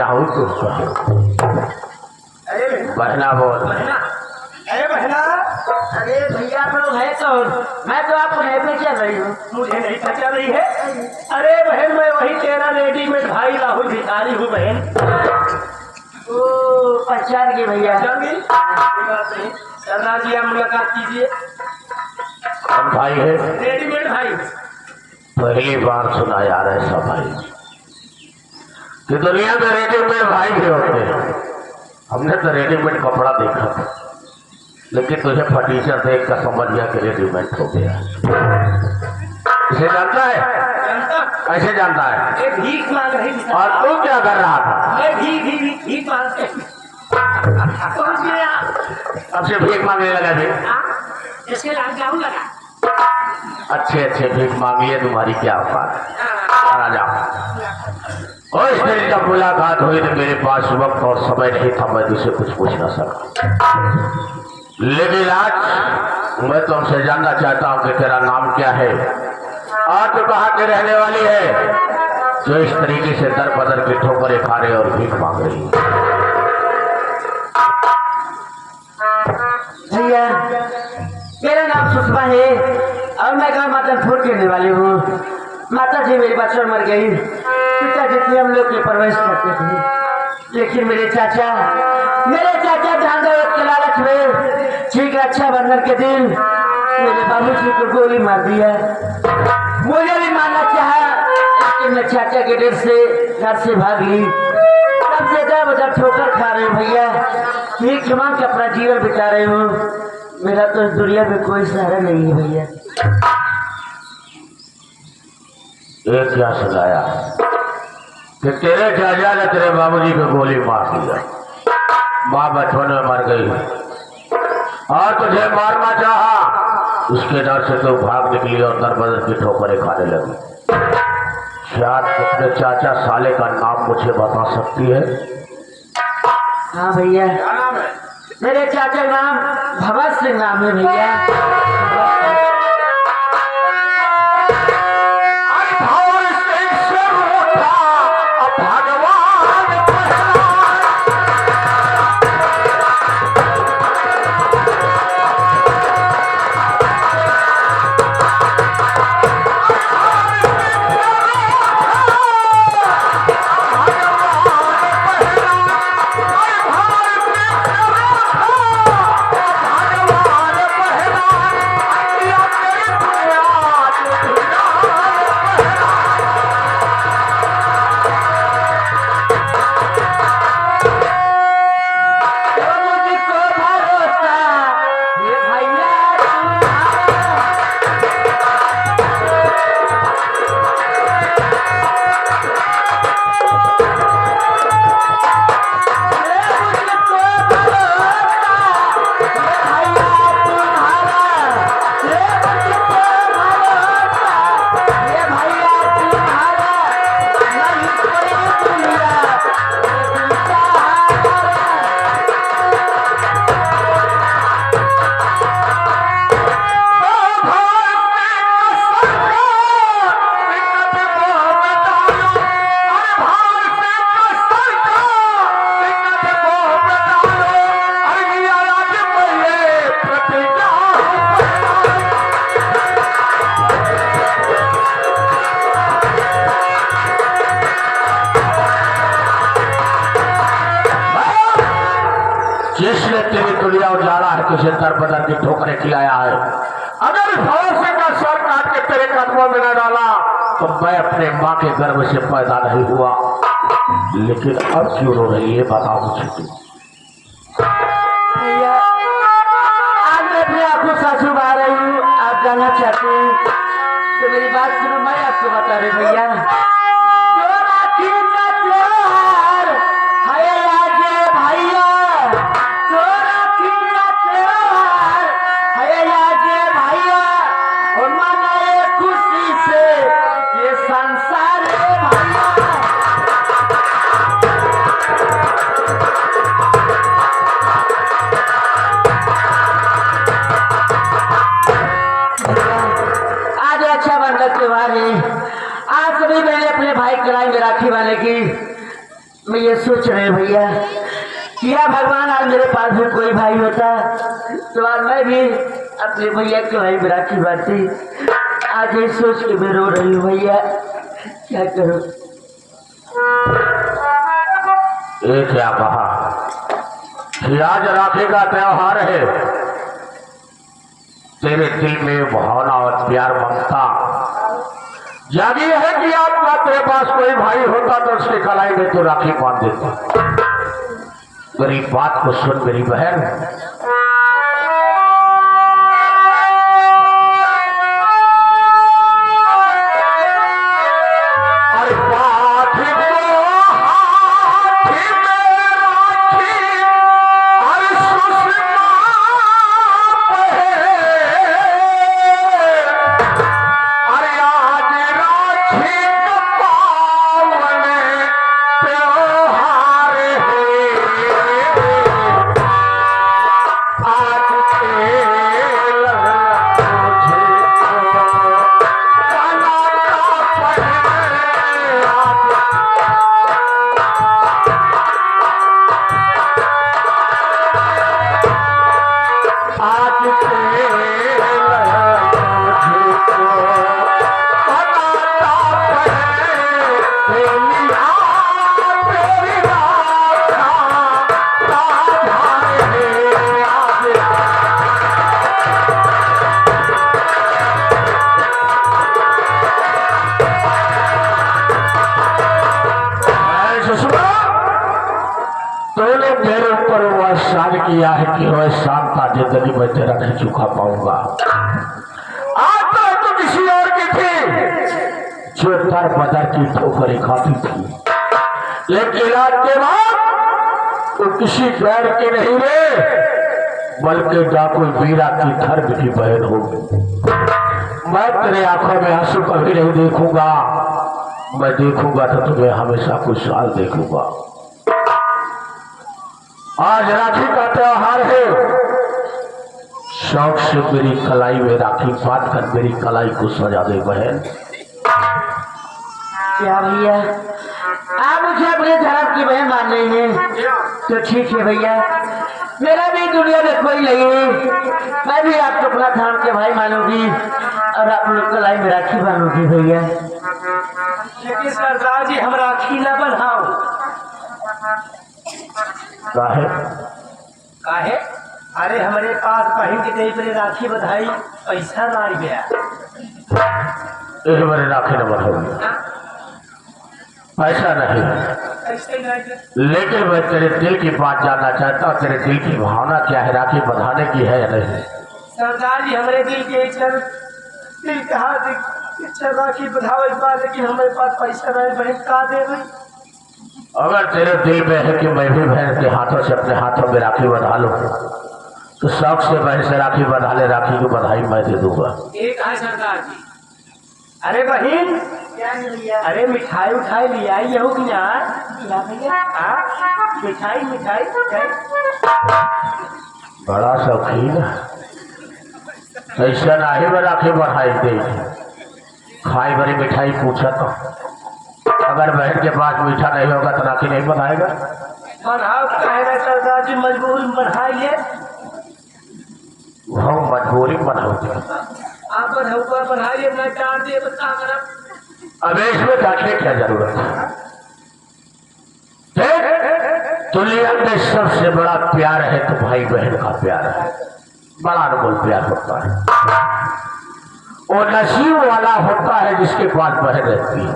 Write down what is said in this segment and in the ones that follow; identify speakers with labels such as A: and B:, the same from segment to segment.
A: हो तो बहना बोल।
B: अरे बहना, अरे भैया आप लोग है कौन? मैं तो आपको नहीं पहचान रही हूँ। मुझे नहीं पहचान रही है? अरे बहन, मैं वही तेरा रेडीमेड भाई राहुल भिखारी हूँ बहन। ओ पहचान गई भैया। सरदार जी आप मुलाकात कीजिए।
A: कौन भाई है?
B: रेडीमेड भाई।
A: पहली बार सुना यार ऐसा भाई कि दुनिया में रेडीमेड भाई भी होते हैं। हमने तो रेडीमेड कपड़ा देखा था, लेकिन तुझे फटीचर देख कर समझ गया कि रेडीमेड हो गया। इसे जानता है? कैसे जानता है?
B: भीख मांग रही थी।
A: और तू क्या कर रहा था?
B: मैं भीख मांगते पहुंच गया।
A: अब से भीख मांगने लगा भी?
B: इसके लाभ लगा।
A: अच्छे अच्छे भीख मांगिए, तुम्हारी क्या बात है। आ जाओ। और इस दिन जब मुलाकात हुई तो मेरे पास वक्त और समय नहीं था, मैं तुझसे कुछ पूछ न सका। लेकिन आज मैं तुमसे जानना चाहता हूँ कि तेरा नाम क्या है और तू कहाँ की रहने वाली है जो इस तरीके से दर बदर की ठोकरें खा रहे और भीख मांग रही है।
B: भैया मेरा नाम सुषमा है और मैं गाँव मातनपुर के रहने वाली हूँ। माता जी मेरी बचपन मर गई, पिताजी थी हम लोग की परवरिश करते थे, लेकिन मेरे चाचा जान गए के लालच में ठीक रक्षा बंधन के दिन मेरे बाबूजी को गोली मार दिया। मुझे भी मारना चाहा, लेकिन मैं चाचा के डर से घर से भाग ली। तब से दर बदर ठोकर खा रहे भैया, भीख मांग के अपना जीवन बिता रहे हूँ। मेरा तो इस दुनिया में कोई सहारा नहीं है भैया।
A: ये क्या सुनाया कि तेरे चाचा ने तेरे बाबूजी को गोली मार दिया, माँ बचपन में मर गई और तुझे मारना चाहा, उसके डर से तू भाग निकली और दर बदर की ठोकरें खाने लगी। क्या अपने चाचा साले का नाम मुझे बता सकती है?
B: हाँ भैया, मेरे चाचा नाम भगत सिंह नाम है भैया।
A: जिसने तेरी दुनिया उजाड़ा है, तुझे दर बदर की ठोकरें खिलाया है, अगर भरोसे का सर काट के तेरे कदमों में न डाला तो मैं अपने माँ के गर्भ से पैदा नहीं हुआ। लेकिन अब क्यों रो रही है, बताओ मुझे तू।
B: भैया आज मैं अपने आंखों से आंसू बहा रही हूँ, आप जानना चाहते हैं तो मेरी बात सुनो, मैं आपको बता रही भैया। मैं ये सोच रहे भैया क्या भगवान आज मेरे पास में कोई भाई होता तो आज मैं भी अपने भैया के भाई में राखी बांधती। आज ये सोच के मैं रो रही हूँ भैया, क्या करूँ।
A: ये क्या कहा कि आज राखी का त्योहार है, तेरे दिल में भावना और प्यार ममता जागी है कि आपका तेरे पास कोई भाई होता तो उसके कलाई में तो राखी बांध देता। मेरी बात को सुन मेरी बहन, तूने मेरे ऊपर वो एहसान किया है कि वो एहसान का जिंदगी में तेरा नहीं चुका पाऊंगा। आज तो किसी और की थी जो दर बदर की ठोकरें खाती थी, लेकिन आज के बाद वो किसी गैर की नहीं रे, बल्कि डाकुल वीरा की धर्म की बहन होगी। मैं तेरे आंखों में आंसू कभी नहीं देखूंगा, मैं देखूंगा तो तुम्हें हमेशा खुशहाल देखूंगा। आज राखी का त्योहार है, शौक से मेरी कलाई में राखी बांध कर मेरी कलाई को सजा दे बहन।
B: क्या भैया आप मुझे अपने धर्म की बहन मान रही हैं तो ठीक है भैया, मेरा भी दुनिया में कोई नहीं, मैं भी आपको अपना धर्म के भाई मानूंगी और आप लोग कलाई में राखी बांधूंगी भैया।
C: लेकिन सरदार जी हम राखी ना बंधाओ।
A: काहे?
C: काहे? अरे हमारे पास बहन की तेरी पर राखी बधाई पैसा मार गया।
A: एक बार राखी न बढ़ाऊंगी, ऐसा नहीं,
C: ऐसे नहीं।
A: लेकिन मैं तेरे दिल की बात जानना चाहता हूँ, तेरे दिल की भावना क्या है, राखी बंधाने की है या नहीं?
C: सरदार जी हमारे दिल के दिल कहा इच्छा राखी बधाओ इस बार, लेकिन हमारे पास पैसा नहीं, बहन का दे भाई।
A: अगर तेरे दिल में है कि मैं भी बहन के हाथों से अपने हाथों में राखी बंधा लूं तो शौक से बहन से राखी बंधा ले, राखी की बधाई मैं दे दूंगा।
C: एक है सरदार जी। अरे बहन अरे मिठाई उठाई ले आई हो कि ना मिठाई मिठाई
A: बड़ा शौकीन ऐसा नहीं मैं राखी बढ़ाई दे खाई भरी मिठाई पूछा तो अगर बहन के पास मीठा नहीं होगा तो राखी नहीं बनाएगा।
C: बनाओ कहे सरदार जी मजबूरी बढ़ाइए।
A: हम मजबूरी बनाओगे
C: आप बढ़ाऊगा बढ़ाइए मैं चार दिए बता कर
A: अब इसमें डांटने क्या जरूरत है? दुनिया में सबसे बड़ा प्यार है तो भाई बहन का प्यार है, बड़ा अनमोल प्यार होता है। वो नसीब वाला होता है जिसके पास बहन रहती है,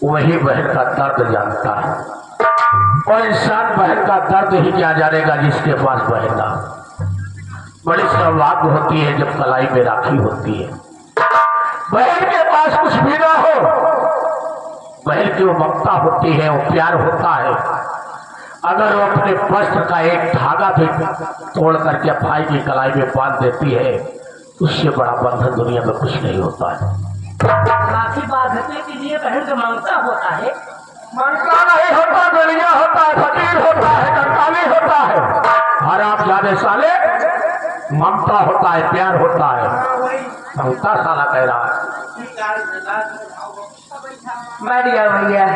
A: वही बहन का दर्द जानता है। और इंसान बहन का दर्द ही क्या जानेगा जिसके पास बहन ना। बड़ी सौभाग्य होती है जब कलाई में राखी होती है, बहन के पास कुछ भी ना हो, बहन की वो ममता होती है, वो प्यार होता है। अगर वो अपने वस्त्र का एक धागा भी तोड़ करके भाई की कलाई में बांध देती है, उससे बड़ा बंधन दुनिया में कुछ नहीं होता है।
C: राखी बांधने के लिए बहन का ममता होता है।
A: ममता नहीं होता, गलिया होता है, फकीर होता है, कंकाली होता है। और आप जाने साले ममता होता है, प्यार होता है। ममता साला कह रहा है।
B: बढ़िया भैया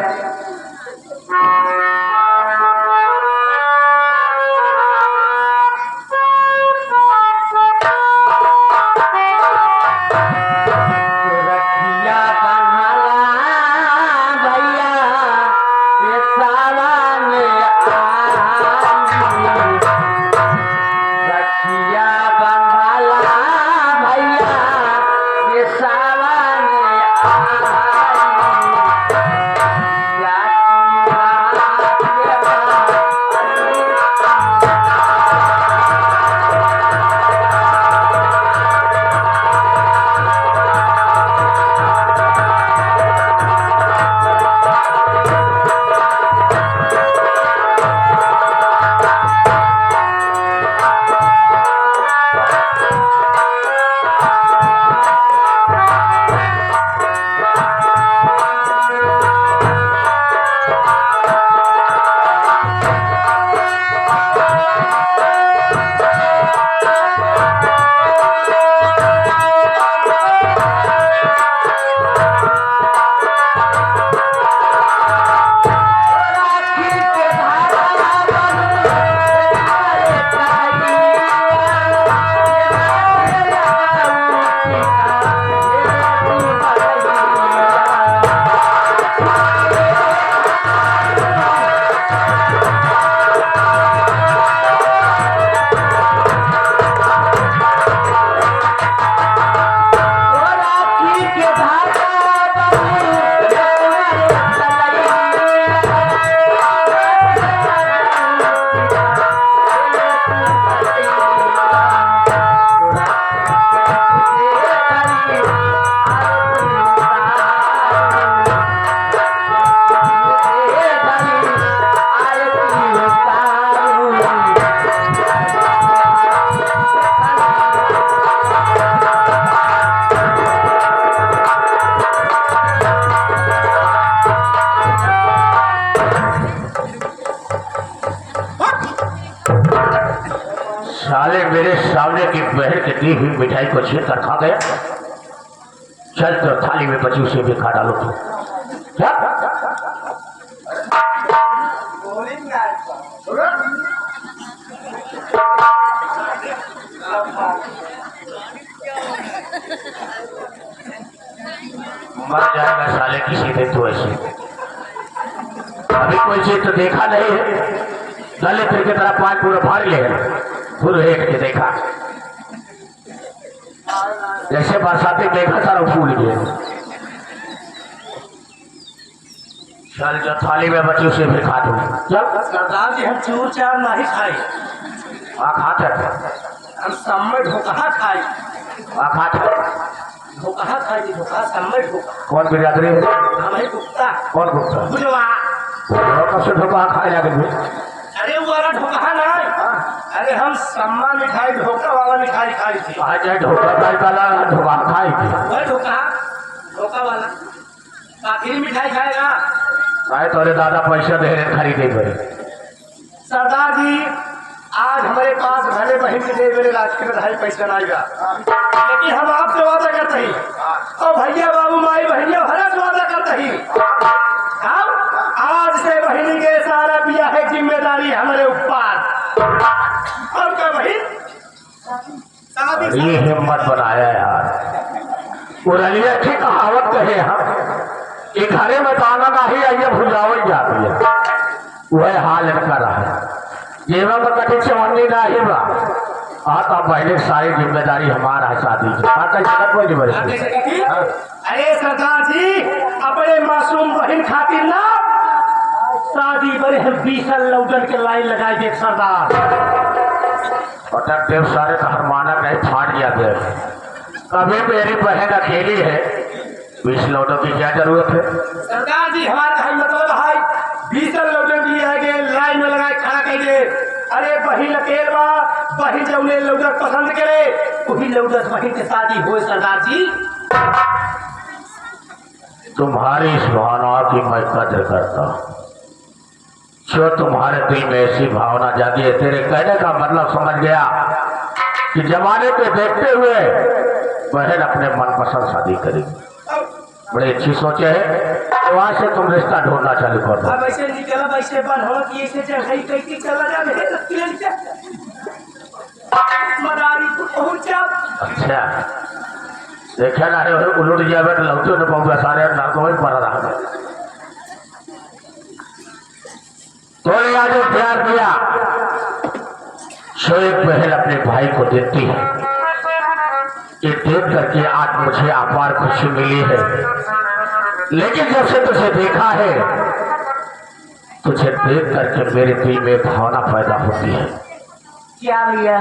A: साले मेरे सामने की बहन की दी हुई मिठाई को छीन कर खा गया। चल तो थाली में बची उसे भी खा डालो तू। क्या? मर जाएगा साले किसी दिन तो ऐसे। अभी कोई चीज तो देखा नहीं है। गले फिर की तरह पाँच पूरा भारी ले पूरे एक के देखा जैसे बरसाती देखा सारा फूल गए। चल जो थाली में बची उसे भी खा दो। चल
C: सरदार जी हम चूर चार नहीं खाए,
A: खाते
C: हम समय ढोकहा खाए।
A: खाते
C: ढोकहा खाए जी, ढोकहा समय ढोका।
A: कौन बिरादरी है?
C: हमें गुप्ता
A: कौन गुप्ता?
C: बुझवा।
A: कब से ढोका खाए लगे?
C: अरे वो वाला ढोकहा नहीं, अरे हम सम्मा मिठाई ढोका वाला मिठाई खाई थी।
A: आज ढोका वाला ढोका खाई थी।
C: वह ढोकहा ढोका वाला आखिरी मिठाई खाएगा।
A: भाई तोरे दादा पैसा दे रहे खरीदे पड़े।
C: सरदार जी आज हमारे पास भले बहन के दे मेरे राज के बधाई पैसा आएगा, लेकिन हम आपसे वादा करते ही और भैया बाबू माई बहनिया भरत वादा करते ही आज से बहनी के सारा बिया है जिम्मेदारी हमारे ऊपर। और क्या बहन शादी
A: ये हिम्मत बनाया यार। उरलिया की कहावत कहे हम कि घरे में दाना नहीं आइए भुजावल जाती है। वह हाल इनका रहा। जेवा में कठिन से मन्नी ना ही बा तो पहले सारी जिम्मेदारी हमारा है शादी की।
C: अरे सरदार जी अपने मासूम बहन खातिर ना शादी बड़े हम 20 लौटन के लाइन लगाए थे सरदार।
A: अटक देव सारे का हरमानक नहीं फाट गया थे। कभी मेरी बहन अकेली है, 20 लौटों की क्या जरूरत है?
C: सरदार जी हमारा भाई मतलब है 20 लौटन के लिए आगे लाइन में लगाए खड़ा करिए। अरे बहन अकेल बा, बहन जब उन्हें लौटक पसंद करे वही लौटक बहन की शादी हो। सरदार जी
A: तुम्हारी इस भावना की मैं कदर करता हूँ। जो तुम्हारे दिल में ऐसी भावना जागी है, तेरे कहने का मतलब समझ गया कि जमाने को देखते हुए बहन अपने मनपसंद शादी करेगी। बड़ी अच्छी सोचे है। तो वहां से तुम रिश्ता ढूंढना चालू कर दो।
C: अब ऐसे निकला वैसे बन हो कि ऐसे जगह कहीं चला जा मदारी को पहुंच जा।
A: अच्छा देखा ना उलट जाए तो लौटे न पाऊंगा सारे नाको में पड़ा रहा। थोड़े आज प्यार दिया सो एक बहन अपने भाई को देती है। ये देख करके आज मुझे अपार खुशी मिली है, लेकिन जब से तुझे देखा है तुझे देख करके मेरे दिल में भावना पैदा होती है।
B: क्या भैया?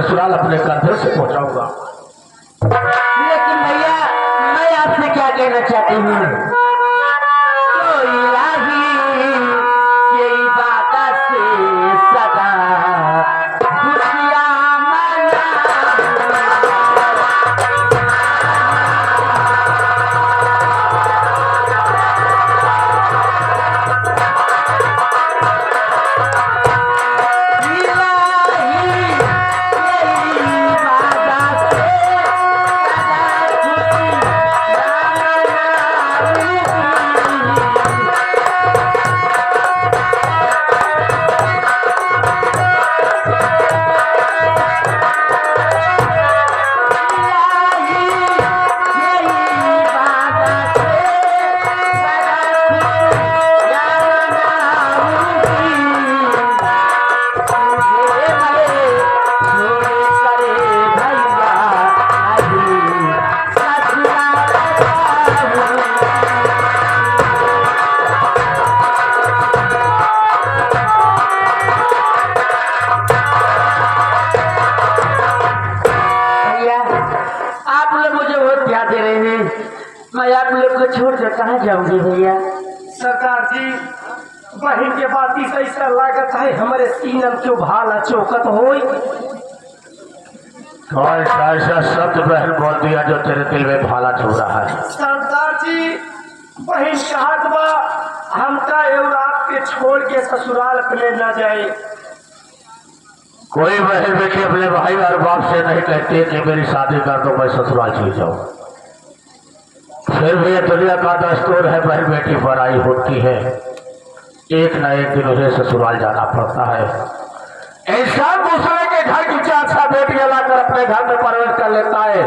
A: ससुराल अपने कंधे से पहुंचाऊंगा।
B: लेकिन भैया मैं आपसे क्या कहना चाहती हूँ, तो इलाही ये इबादत से सदा खुशियाँ मना। आप लोग मुझे बहुत प्यार दे रहे हैं, मैं आप लोग को छोड़कर कहाँ जाऊंगी भैया।
C: सरकार जी बहन के बाती से ऐसा लागत है हमारे सीनम क्यों भाला चौकत होई।
A: कौन सा ऐसा शब्द बहन बोल दिया जो तेरे दिल में भाला छू रहा है?
C: सरदार जी बहन कहत बा हमका एवं आपके छोड़ के ससुराल अपने न जाए।
A: कोई बहन बेटी अपने भाई और बाप से नहीं कहती कि मेरी शादी कर दो मैं ससुराल चली जाऊं। फिर भी ये दुनिया का दस्तूर है, बहन बेटी पराई होती है, एक न एक दिन उसे ससुराल जाना पड़ता है। इंसान दूसरे के घर की चाचा बेटियां लाकर अपने घर में परवरिश कर लेता है,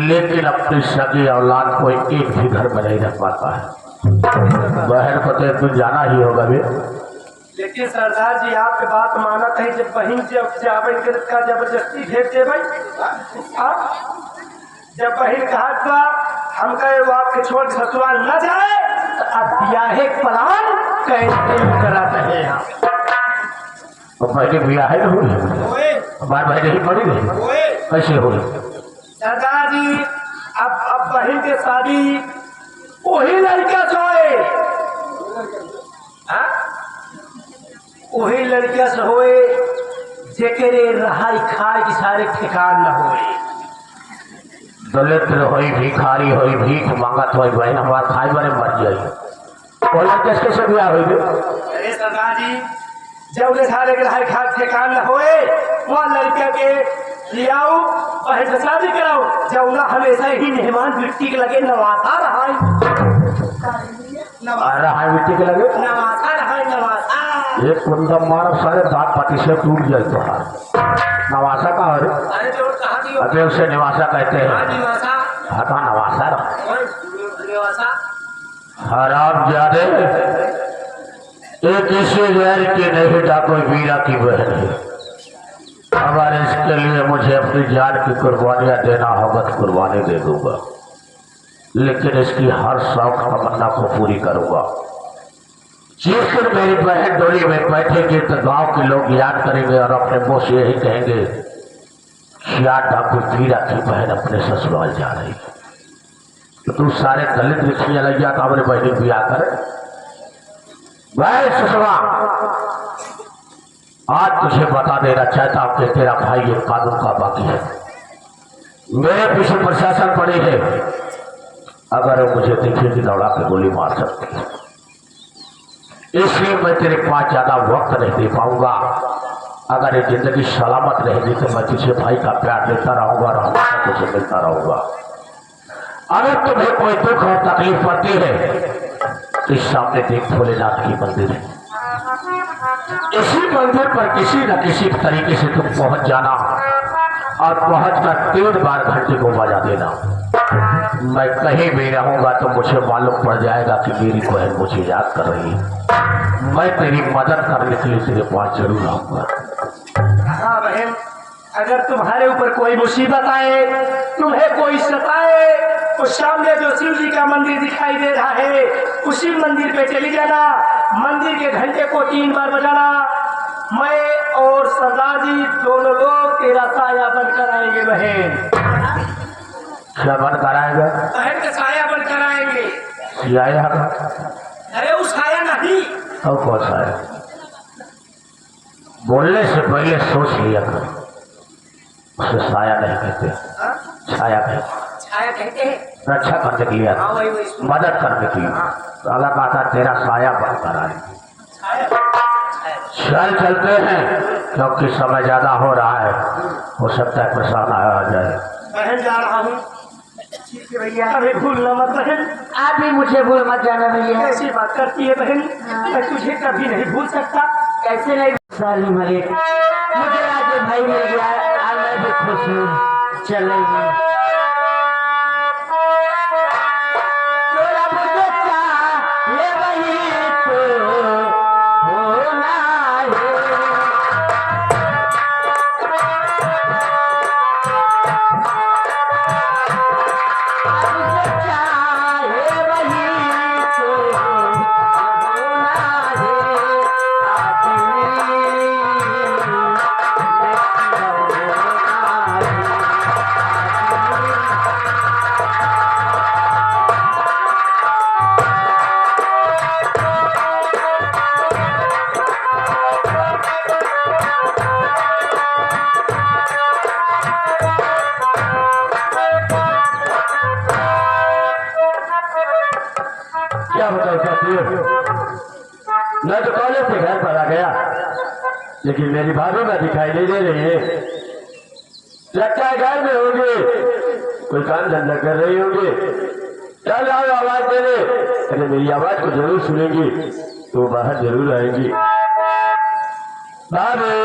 A: लेकिन अपनी सगी औलाद को एक भी घर में नहीं रख पाता है। बहन को तो एक दिन जाना ही होगा भी।
C: लेकिन सरदार जी आपके बात मानत है जब बहन जब जावे का जबरदस्ती भेज दे भाई। जब बहन कहत बा हमका एवं आपके छोड़ के ससुराल न जाए तो अब ब्याहे प्लान कैसे कराते हैं हम।
A: तो पहले ब्याह है हुई, हमारे बहन ही पड़ी नहीं, कैसे हुई?
C: सरदार जी अब बहन के शादी वही लड़का सोए, वही लड़का से होए जेकरे रहाई खाए की सारे ठिकान न होए।
A: दलित होई, भिखारी होई, भीख मांगत होई, बहन हमारा खाए बारे मर जाइए। और लड़के से ब्याह हुई?
C: अरे सरदार जी जब उन्हें सारे रहाई खाए ठिकान न होए वहाँ लड़का के ले आओ बहन से शादी कराओ। जब ना हमेशा ही मेहमान मिट्टी के लगे नवासा रहा
A: मिट्टी के लगे
C: नवासा रहा नवासा
A: एक कुंदम मार सारे दांत पाटी से टूट जाए तो नवासा का है।
C: अरे जो कहा दियो
A: अरे उसे निवासा कहते हैं।
C: नवासा
A: हटा नवासा रहा
C: नवासा
A: हराम जादे एक इसे गैर की नहीं था कोई वीरा की बहन है। अगर इसके लिए मुझे अपनी जान की कुर्बानियां देना होगा तो कुर्बानी दे दूंगा, लेकिन इसकी हर शौक तमन्ना को पूरी करूंगा। जिस दिन मेरी बहन डोली में बैठेगी तो गांव के लोग याद करेंगे और अपने मुंह से यही कहेंगे क्या डाकू वीरा की बहन अपने ससुराल जा रही है। तो तू सारे दलित रिक्शियां लग जाता हमारे बहन ब्याह करे। भाई ससुरा आज तुझे बता देना चाहता हूं कि तेरा भाई ये कानून का बाकी है, मेरे पीछे प्रशासन पड़ी है। अगर वो मुझे देखेगी दौड़ा के गोली मार सकती है, इसलिए मैं तेरे पास ज्यादा वक्त नहीं दे पाऊंगा। अगर ये जिंदगी सलामत रहेगी तो मैं तुझे भाई का प्यार देता रहूंगा और हमेशा तुझे मिलता रहूंगा। अगर तुम्हें कोई दुख और तकलीफ पड़ती है तो इस सामने देख भोलेनाथ की मंदिर है, इसी मंदिर पर किसी न किसी तरीके से तुम पहुंच जाना और पहुंचकर 3 बार घंटे को बजा देना। मैं कहीं भी रहूंगा तो मुझे मालूम पड़ जाएगा कि मेरी बहन मुझे याद कर रही है। मैं तेरी मदद करने के लिए तेरे पास जरूर आऊंगा।
C: हाँ बहन, अगर तुम्हारे ऊपर कोई मुसीबत आए, तुम्हें कोई सताए, तो सामने जो शिव जी का मंदिर दिखाई दे रहा है उसी मंदिर पे चली जाना। मंदिर के घंटे को 3 बार बजाना, मैं और सरदार जी दोनों लोग तेरा साया बनकर आएंगे बहन।
A: क्या बन कराएगा?
C: बहन का साया बनकर आएंगे।
A: सियाया का?
C: अरे वो साया नहीं।
A: और कौन सा है? बोलने से पहले सोच लिया कर। उसे साया नहीं कहते, छाया कहते।
C: छाया कहते हैं।
A: रक्षा करने के लिए,
C: हाँ वही वही।
A: मदद करने के लिए। तो अल्लाह कहता तेरा साया बनकर आए। चल चलते हैं क्योंकि समय ज्यादा हो रहा है, हो सकता है परेशान आ जाए।
C: बहन जा रहा हूँ। ठीक है भैया, अरे भूलना मत बहन।
B: आप भी मुझे भूल मत जाना भैया।
C: ऐसी बात करती है बहन, मैं तुझे कभी नहीं भूल सकता।
B: कैसे नहीं साली मरे, मुझे आज भाई मिल गया, आज मैं भी खुश हूँ। चलेंगे तेरा मुझे चाहिए वही तो होना है। मुझे चाहिए वही तो होना है।
A: क्या बताओ चाहती हो? मैं तो कॉलेज से घर पर आ गया, लेकिन मेरी भाभी में दिखाई नहीं दे रही है। लगता है घर में होंगे, कोई काम धंधा कर रही होंगे। चल आओ आवाज देने, अरे मेरी आवाज को जरूर सुनेंगी तो बाहर जरूर आएंगी। भाभी